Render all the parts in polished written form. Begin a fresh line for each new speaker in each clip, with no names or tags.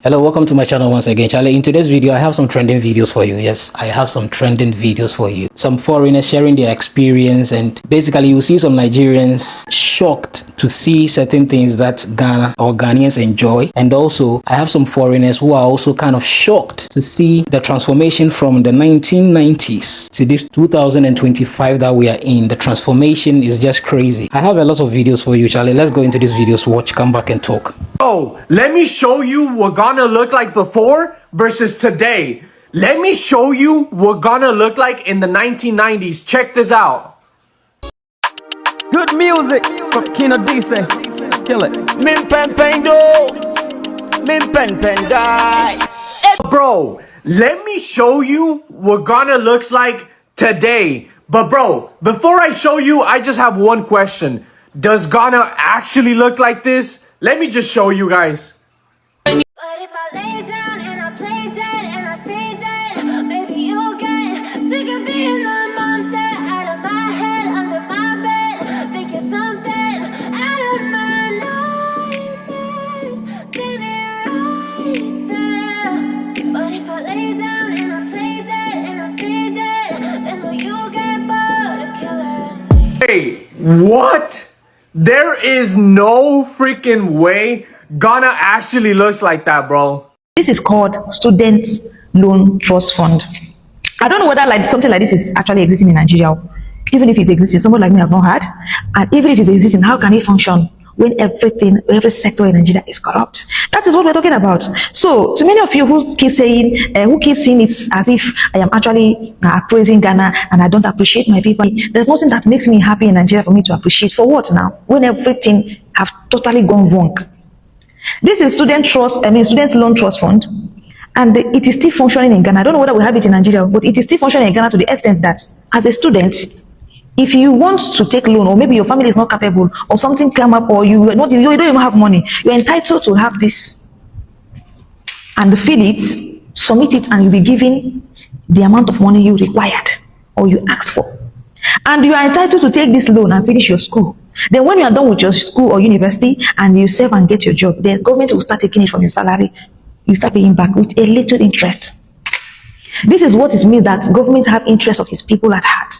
Hello, welcome to my channel once again. Charlie, in today's video, I have some trending videos for you. Yes, I have some trending videos for you. Some foreigners sharing their experience, and basically you see some Nigerians shocked to see certain things that Ghana or Ghanaians enjoy. And also, I have some foreigners who are also kind of shocked to see the transformation from the 1990s to this 2025 that we are in. The transformation is just crazy. I have a lot of videos for you, Charlie. Let's go into these videos, watch, come back and talk.
Oh, let me show you what Ghana looked like before versus today. Let me show you what Ghana looked like in the 1990s. Check this out.
Good music from Kino DC. Kill it.
Min pen pen do. Min pen pen die.
Bro, let me show you what Ghana looks like today. But bro, before I show you, I just have one question. Does Ghana actually look like this? Let me just show you guys.
But if I lay down and I play dead and I stay dead, maybe you'll get sick of being the monster out of my head, under my bed. Think you're something out of my nightmares, standing right there. But if I lay down and I play dead and I stay dead, then will you get bored of killing me?
Hey, what? There is no freaking way Ghana actually looks like that, bro.
This is called Student Loan Trust Fund. I don't know whether something like this is actually existing in Nigeria. Even if it's existing, someone like me have not heard. And even if it's existing, how can it function when every sector in Nigeria is corrupt? That is what we're talking about. So, to many of you who keep saying it as if I am actually praising Ghana and I don't appreciate my people, there's nothing that makes me happy in Nigeria for me to appreciate. For what now? When everything have totally gone wrong. This is Student Loan Trust Fund, and it is still functioning in Ghana. I don't know whether we have it in Nigeria, but it is still functioning in Ghana to the extent that as a student, if you want to take loan, or maybe your family is not capable, or something come up, or you don't even have money, you're entitled to have this and fill it, submit it, and you'll be given the amount of money you required or you asked for. And you are entitled to take this loan and finish your school. Then when you are done with your school or university and you serve and get your job, the government will start taking it from your salary. You start paying back with a little interest. This is what it means that government have interest of its people at heart.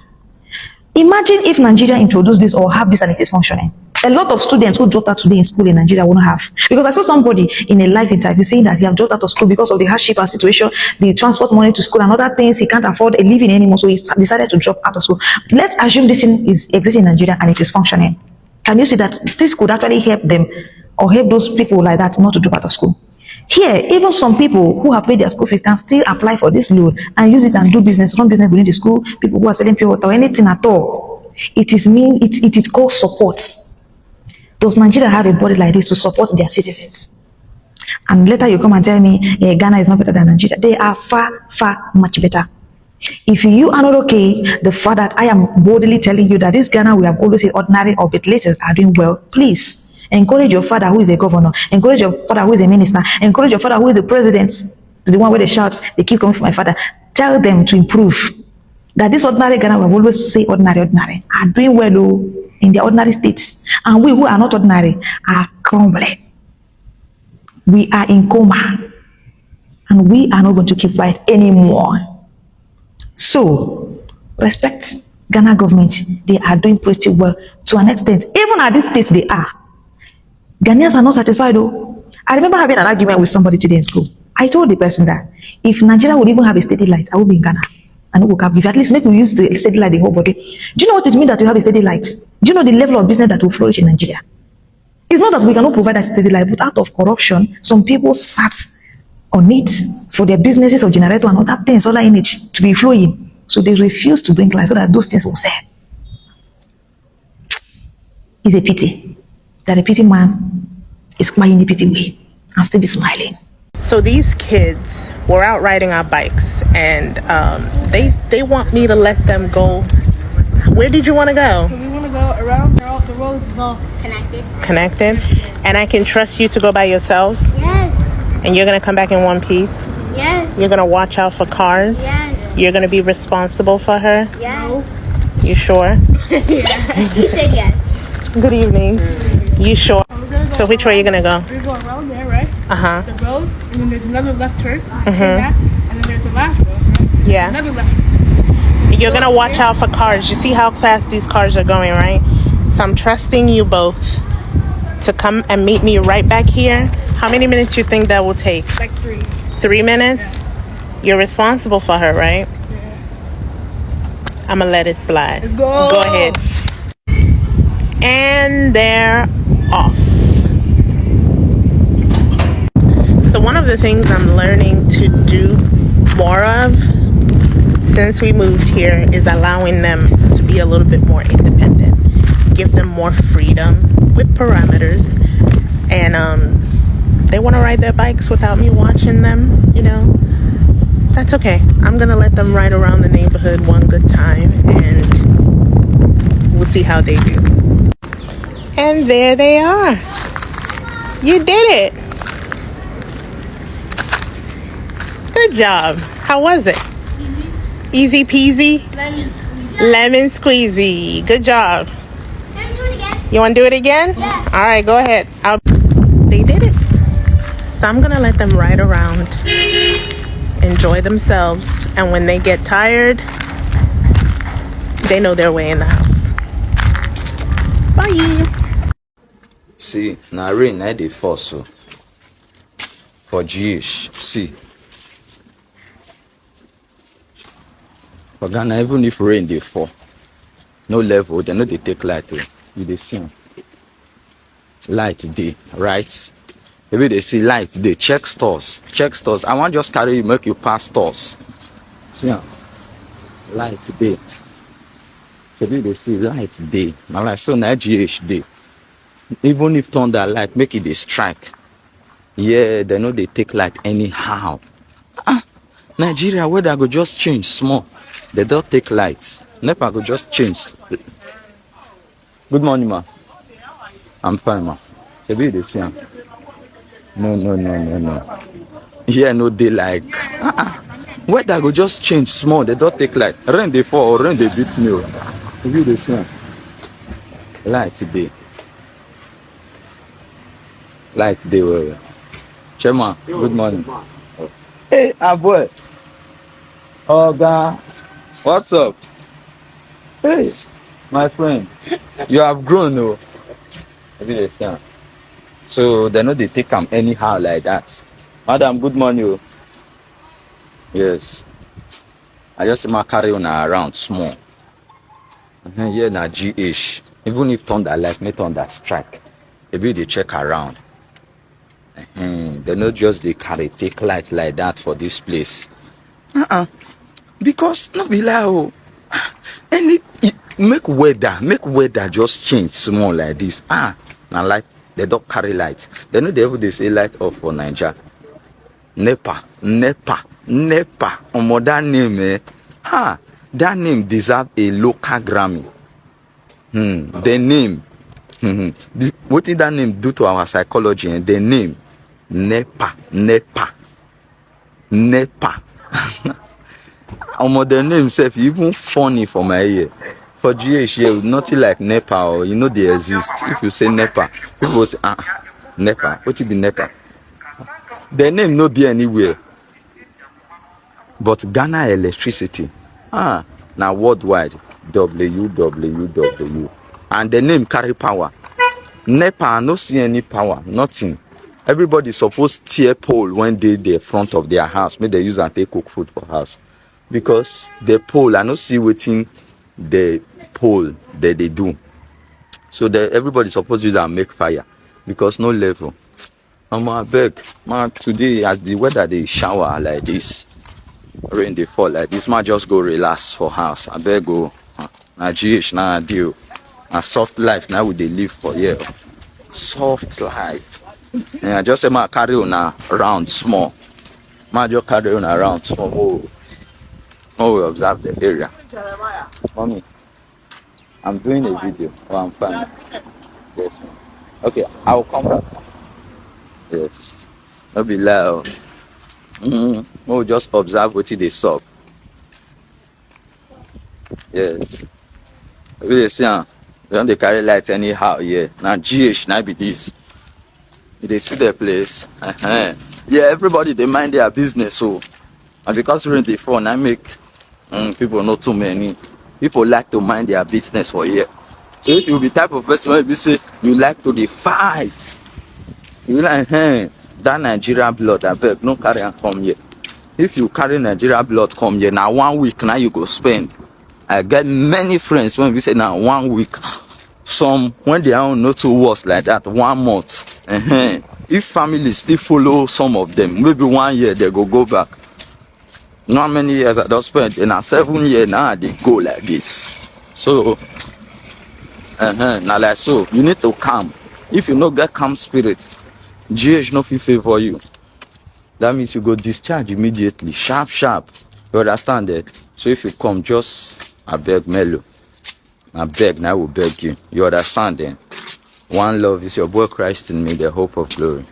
Imagine if Nigeria introduced this or have this and it is functioning. A lot of students who dropped out today in school in Nigeria won't have. Because I saw somebody in a live interview saying that he have dropped out of school because of the hardship and situation, the transport money to school and other things. He can't afford a living anymore, so he decided to drop out of school. Let's assume this thing is existing in Nigeria and it is functioning. Can you see that this could actually help them or help those people like that not to drop out of school? Here, even some people who have paid their school fees can still apply for this loan and use it and do business, run business within the school, people who are selling pure water or anything at all. It is called support. Does Nigeria have a body like this to support their citizens? And later you come and tell me Ghana is not better than Nigeria. They are far, far much better. If you are not okay, the fact that I am boldly telling you that this Ghana we have always said ordinary or bit later are doing well, please encourage your father who is a governor, encourage your father who is a minister, encourage your father who is the president, the one where they shout, they keep coming from my father. Tell them to improve. That this ordinary Ghana we have always say ordinary are doing well in their ordinary states. And we who are not ordinary are crumbling. We are in coma. And we are not going to keep quiet anymore. So, respect Ghana government. They are doing pretty well to an extent. Even at this stage they are. Ghanaians are not satisfied though. I remember having an argument with somebody today in school. I told the person that if Nigeria would even have a steady light, I would be in Ghana. And we can, if at least make we use the steady light the whole body. Do you know what it means that you have a steady light? Do you know the level of business that will flourish in Nigeria? It's not that we cannot provide a steady light, but out of corruption, some people sat on it for their businesses or generator and other things, other image to be flowing. So they refuse to bring light so that those things will sell. It's a pity that a pity man is crying in a pity way and still be smiling.
So these kids were out riding our bikes and they want me to let them go. Where did you want to go?
So we want to go around there off the roads. It's all
Connected? And I can trust you to go by yourselves?
Yes.
And you're going to come back in one piece?
Yes.
You're going to watch out for cars?
Yes.
You're going to be responsible for her?
Yes.
You sure?
He said yes.
Good evening. You sure? So which way are you going to go?
We're going around there, right?
Uh-huh.
The road. and then there's another left turn. And then there's a last road, right?
Yeah.
Another left turn.
You're gonna watch out for cars. You see how fast these cars are going, right? So I'm trusting you both to come and meet me right back here. How many minutes you think that will take?
Like 3.
3 minutes? You're responsible for her, right?
Yeah.
I'm gonna let it slide.
Let's go.
Go ahead. And they're off. So one of the things I'm learning to do more of since we moved here is allowing them to be a little bit more independent. Give them more freedom with parameters. And they want to ride their bikes without me watching them, you know. That's okay. I'm gonna let them ride around the neighborhood one good time and we'll see how they do. And there they are. You did it. Good job. How was it? Easy peasy?
Lemon squeeze.
Lemon squeezy. Good job.
Can we do it again?
You want to do it again?
Yeah.
All right, go ahead. They did it. So I'm going to let them ride around, enjoy themselves, and when they get tired, they know their way in the house. Bye.
See, now rain I dey fall so for GH. See, for Ghana, even if rain dey fall, no level, they no dey take light. You dey see am. Light dey, right? Maybe they see light dey. Check stores. Check stores. I want just carry you, make you pass stores. See am. Light dey. Maybe they see light dey. Now like so na GH dey. Even if thunder light make it dey strike, yeah, they know they take light anyhow. Nigeria weather go just change small, they don't take light. NEPA go just change. Good morning, ma. I'm fine, ma. Maybe they see am. No. Here no dey like. Weather go just change small, they don't take light. Rain dey fall or rain dey beat me. Maybe they see am. Light dey. Light dey well. Chema, good morning. Hey, boy. Oh, God. What's up? Hey, my friend. You have grown, though. Maybe they see am. So they know they take them anyhow like that. Madam, good morning. Oh. Yes. I just want to carry on around small. Here na GH. Even if thunder like me thunder strike, maybe they check around. They not just they carry take light like that for this place. Because no be like any make weather just change small like this. Now like they don't carry light. They know they say light off for Nigeria. NEPA. On that name, that name deserve a local Grammy. The name. What did that name do to our psychology? And the name NEPA. The name self even funny for my ear. For GH here, nothing like NEPA or you know they exist. If you say NEPA, people say NEPA. What it be NEPA? The name no be anywhere. But Ghana electricity, now worldwide, WWW. And the name carry power. NEPA no see any power, nothing. Everybody supposed tear pole when they the front of their house. Maybe they use and take cook food for house. Because the pole, I no see waiting the pole that they do. So everybody supposed to use and make fire. Because no level. I beg, man, today as the weather they shower like this, rain they fall like this, man just go relax for house. I beg go. Now GH now I deal. A soft life now we they live for here. Soft life. And I just say man carry on around small. Man just carry on around small. Oh, we observe the area. Mommy, I'm doing a video. Oh, I'm fine. Yes, ma'am. Okay, I will come back. Yes. Don't be loud. We'll just observe what they saw. Yes. They see, they carry light anyhow, yeah. Now GH, now be this. They see the place. Yeah, everybody they mind their business. So, and because we're in the phone, I make people not too many. People like to mind their business for here. So if you be type of person where you say you like to fight, you like, hey, that Nigerian blood, I beg, no carry and come here. If you carry Nigerian blood come here, now 1 week now you go spend. I get many friends when we say now 1 week. Some when they are not too worse like that, 1 month. If families still follow some of them, maybe 1 year they go back. Not many years I don't spend, in a 7 year now they go like this. So now like so, you need to calm. If you no get calm spirit, GH no fit favor you. That means you go discharge immediately, sharp. You understand that? So if you come, just I beg Melo. I beg, now I will beg you. You understand then? One love is your boy Christ in me, the hope of glory.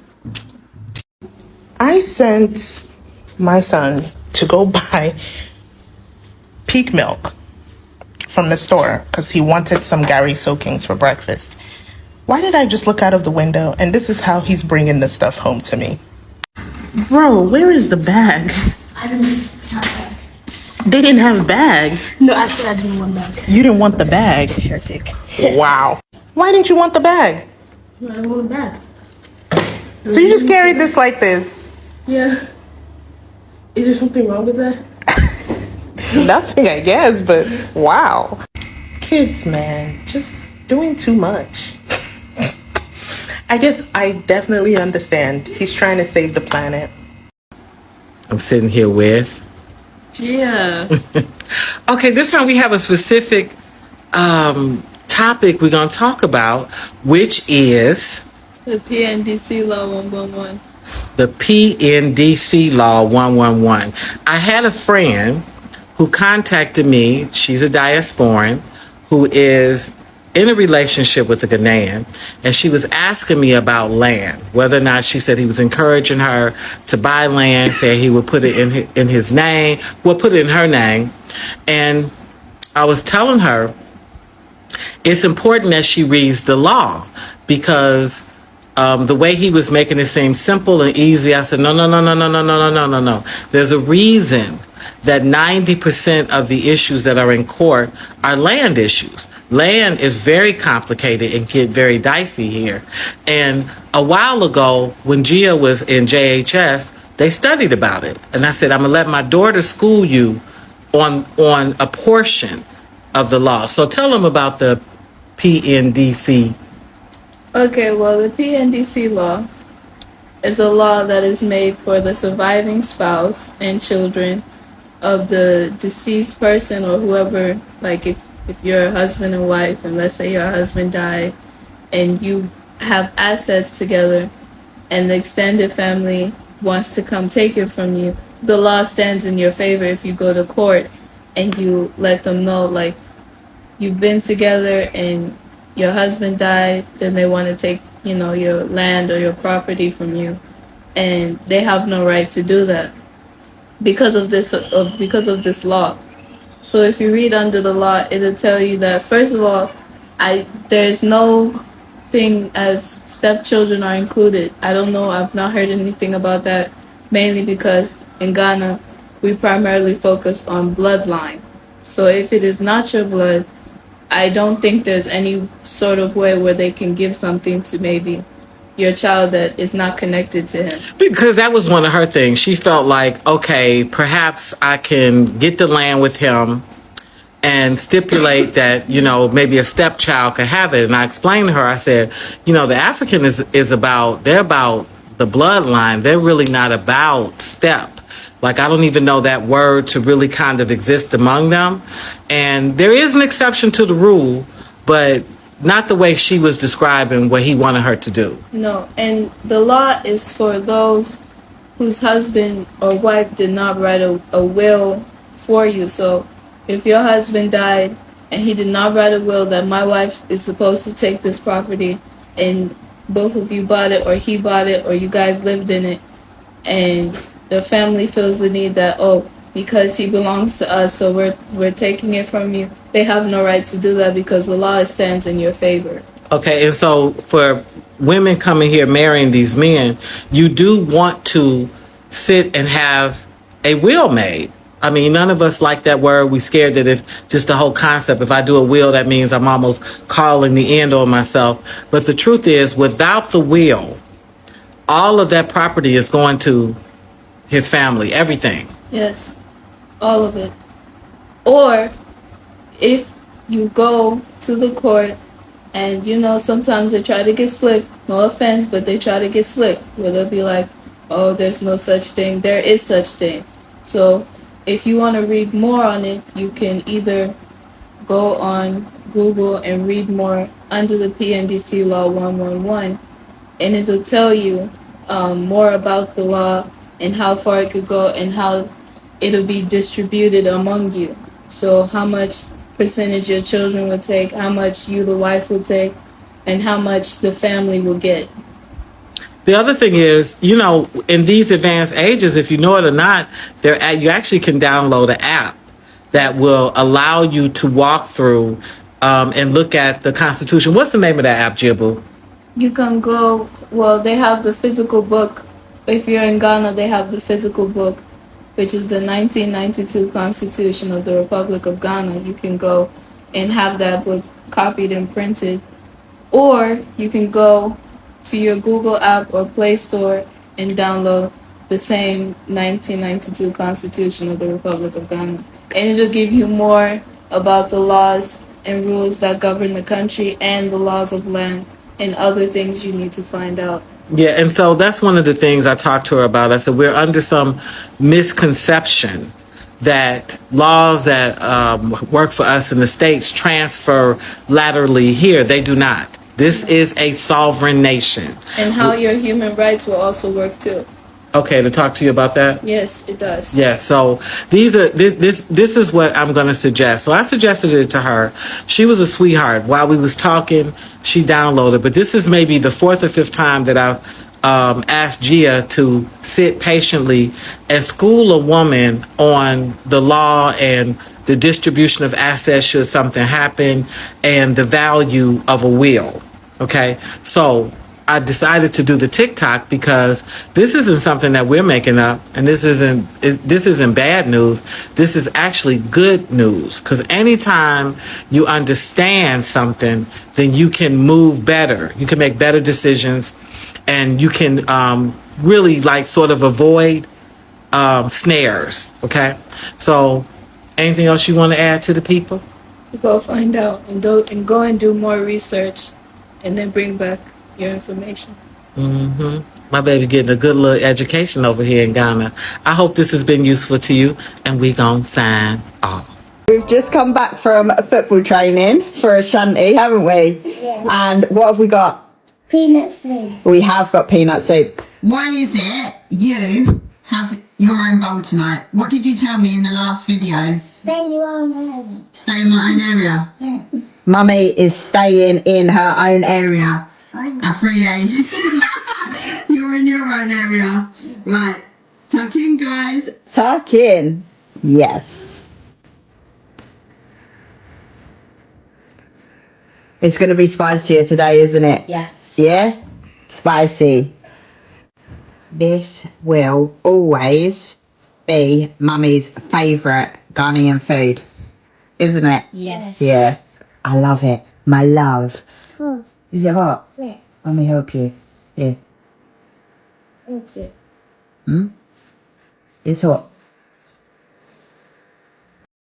I sent my son to go buy peak milk from the store because he wanted some Gary soakings for breakfast. Why did I just look out of the window and this is how he's bringing the stuff home to me? Bro, where is the bag?
I didn't have that.
They didn't have a bag.
No, I said I didn't want that.
You didn't want the bag.
Heretic.
Wow. Why didn't you want the bag?
I didn't want that.
So you just carried this like this?
Yeah. Is there something wrong with that?
Nothing, I guess, but wow. Kids, man, just doing too much. I guess I definitely understand. He's trying to save the planet.
I'm sitting here with.
Yeah.
Okay, this time we have a specific topic we're going to talk about, which is
The PNDC Law 111.
the PNDC Law 111. I had a friend who contacted me. She's a diasporan who is in a relationship with a Ghanaian, and she was asking me about land, whether or not she said he was encouraging her to buy land, said he would put it in his name, put it in her name. And I was telling her it's important that she reads the law because the way he was making it seem simple and easy, I said, no. There's a reason that 90% of the issues that are in court are land issues. Land is very complicated and get very dicey here. And a while ago, when Gia was in JHS, they studied about it. And I said, I'm going to let my daughter school you on a portion of the law. So tell them about the PNDC.
Okay, well, the PNDC law is a law that is made for the surviving spouse and children of the deceased person or whoever, like if you're a husband and wife and let's say your husband died and you have assets together and the extended family wants to come take it from you, the law stands in your favor if you go to court and you let them know, like, you've been together and your husband died, then they want to take, your land or your property from you, and they have no right to do that because of this law. So if you read under the law, it'll tell you that first of all, there's no thing as stepchildren are included. I don't know. I've not heard anything about that. Mainly because in Ghana, we primarily focus on bloodline. So if it is not your blood, I don't think there's any sort of way where they can give something to maybe your child that is not connected to him.
Because that was one of her things. She felt like, okay, perhaps I can get the land with him and stipulate that, maybe a stepchild could have it. And I explained to her, I said, the African is about, they're about the bloodline. They're really not about step. Like, I don't even know that word to really kind of exist among them. And there is an exception to the rule, but not the way she was describing what he wanted her to do.
No, and the law is for those whose husband or wife did not write a will for you. So if your husband died and he did not write a will that my wife is supposed to take this property and both of you bought it or he bought it or you guys lived in it and the family feels the need that, because he belongs to us, so we're taking it from you. They have no right to do that because the law stands in your favor.
Okay, and so for women coming here marrying these men, you do want to sit and have a will made. I mean, none of us like that word. We scared that if just the whole concept, if I do a will, that means I'm almost calling the end on myself. But the truth is, without the will, all of that property is going to his family, everything.
Yes, all of it. Or if you go to the court and, you know, sometimes they try to get slick, no offense, but they try to get slick, where they'll be like, oh, there's no such thing. There is such thing. So if you want to read more on it, you can either go on Google and read more under the PNDC Law 111, and it'll tell you more about the law and how far it could go and how it'll be distributed among you. So how much percentage your children will take, how much you, the wife, will take, and how much the family will get.
The other thing is, you know, in these advanced ages, if you know it or not, you actually can download an app that will allow you to walk through and look at the Constitution. What's the name of that app, Jibu?
You can go, well, they have the physical book. If you're in Ghana, they have the physical book, which is the 1992 Constitution of the Republic of Ghana. You can go and have that book copied and printed. Or you can go to your Google app or Play Store and download the same 1992 Constitution of the Republic of Ghana. And it'll give you more about the laws and rules that govern the country and the laws of land and other things you need to find out.
Yeah, and so that's one of the things I talked to her about. I said, we're under some misconception that laws that work for us in the States transfer laterally here. They do not. This is a sovereign nation.
And how your human rights will also work too.
Okay, to talk to you about that?
Yes, it does.
Yeah, so this is what I'm going to suggest. So I suggested it to her. She was a sweetheart. While we was talking, she downloaded. But this is maybe the fourth or fifth time that I've asked Gia to sit patiently and school a woman on the law and the distribution of assets should something happen and the value of a will. Okay, so I decided to do the TikTok because this isn't something that we're making up, and this isn't bad news. This is actually good news, because anytime you understand something, then you can move better. You can make better decisions, and you can really like sort of avoid snares. Okay, so anything else you want to add to the people?
Go find out and go and do more research, and then bring back your information.
My baby getting a good little education over here in Ghana. I hope this has been useful to you, and we gonna sign off.
We've just come back from football training for Ashanti, haven't we?
Yeah.
And what have we got?
Peanut soup.
We have got peanut soup. Why is it you have your own bowl tonight? What did you tell me in the last video?
Stay in your own area.
Stay in my own area?
Yeah.
Mummy is staying in her own area. Afriye. You're in your own area. Right. Tuck in, guys. Tuck in. Yes. It's going to be spicier today, isn't it?
Yes.
Yeah? Spicy. This will always be Mummy's favourite Ghanaian food, isn't it?
Yes.
Yeah. I love it. My love.
Oh.
Is it hot?
Yeah.
Let me help you. Yeah.
Thank you.
It's hot.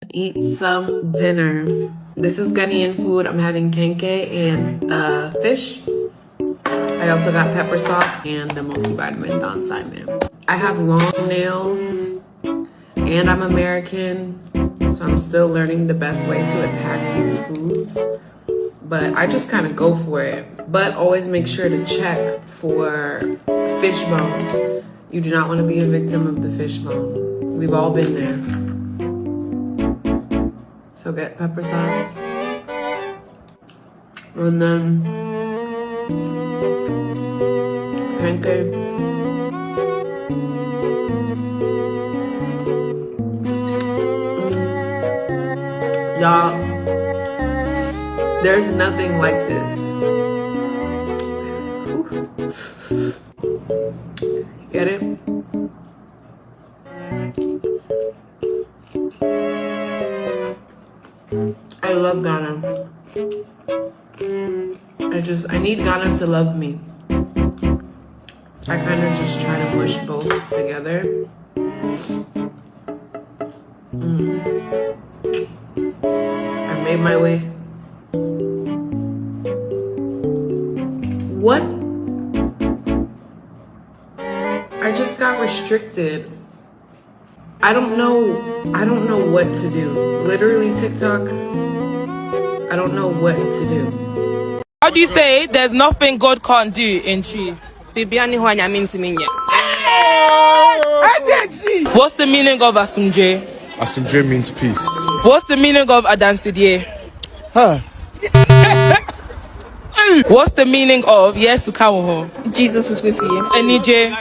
Eat some dinner. This is Ghanaian food. I'm having kenke and fish. I also got pepper sauce and the multivitamin Don Simon. I have long nails and I'm American, so I'm still learning the best way to attack these foods. But I just kind of go for it. But always make sure to check for fish bones. You do not want to be a victim of the fish bone. We've all been there. So get pepper sauce. And then pancake. Y'all, there's nothing like this. I love Ghana. I need Ghana to love me. I kind of just try to mush both together. I made my way. What? I just got restricted. I don't know what to do. Literally TikTok, I don't know what to do.
How do you say there's nothing God can't do in Chi? What's the meaning of Asumje?
Asumje means peace.
What's the meaning of Adansidie? What's the meaning of Yesu Kawoho? Jesus is with you. NJ.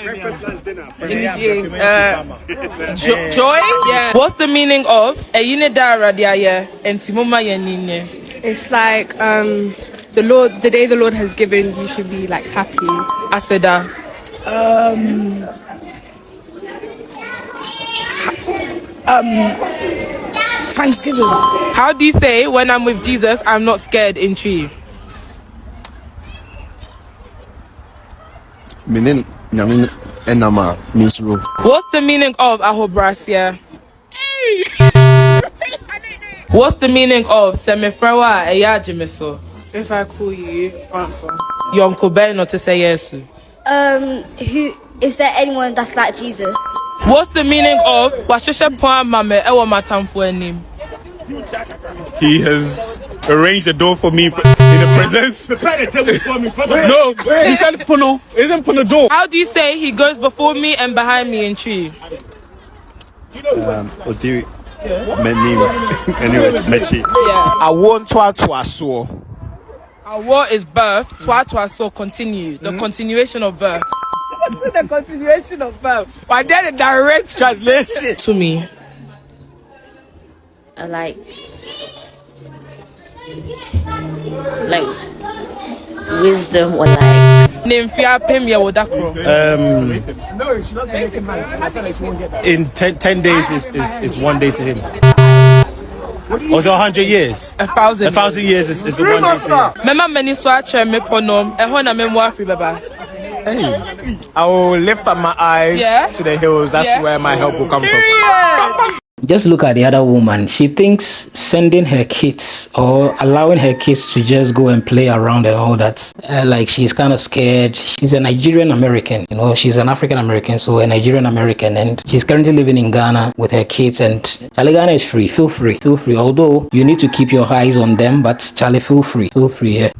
Joy? Yeah. What's the meaning of Eyinedara Diaya and Timoma Yenine?
It's like the day the Lord has given, you should be like happy.
Aseda.
Thanksgiving.
How do you say when I'm with Jesus, I'm not scared in Chi?
Meaning enama means rule.
What's the meaning of Ahobrasia? What's the meaning of Semifrawa Eyajimeso?
If I call you, answer.
Yom Kobe not to say yes.
Who is there anyone that's like Jesus?
What's the meaning of Washesha Pwa Mame Ewa Matamfu name?
He has arranged the door for me in the presence. No, he said Puno. Isn't Puno door?
How do you say he goes before me and behind me in Chi?
Odiri. Anyway, Mechi.
Yeah.
I want to assume.
What is birth? Twa so continue. The continuation of birth.
What's the continuation of birth? But then the direct translation.
To me.
Like wisdom or like
in 10 days is 1 day to him. Was it 100 years?
1,000.
1,000 years is 1 day to him. I will lift up my eyes to the hills. That's where my help will come from.
Just look at the other woman. She thinks sending her kids or allowing her kids to just go and play around and all that, like she's kind of scared. She's a Nigerian American, you know, she's an African American, so a Nigerian American, and she's currently living in Ghana with her kids. And Charlie, Ghana is free. Feel free. Although you need to keep your eyes on them, but Charlie, feel free. Yeah.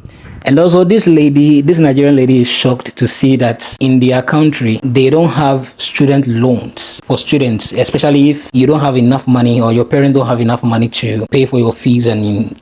And also this Nigerian lady is shocked to see that in their country, they don't have student loans for students, especially if you don't have enough money or your parents don't have enough money to pay for your fees and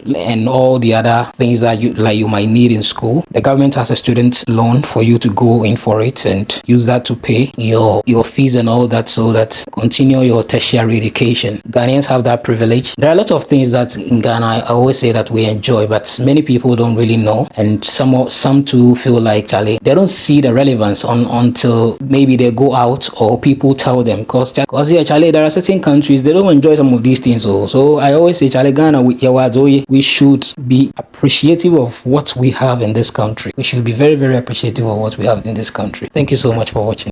all the other things that you might need in school. The government has a student loan for you to go in for it and use that to pay your fees and all that, so that continue your tertiary education. Ghanaians have that privilege. There are a lot of things that in Ghana I always say that we enjoy, but many people don't really know. And some too feel like, Charlie, they don't see the relevance until maybe they go out or people tell them. Because yeah, Charlie, there are certain countries they don't enjoy some of these things. So I always say, Charlie, Ghana, we should be appreciative of what we have in this country. We should be very, very appreciative of what we have in this country. Thank you so much for watching.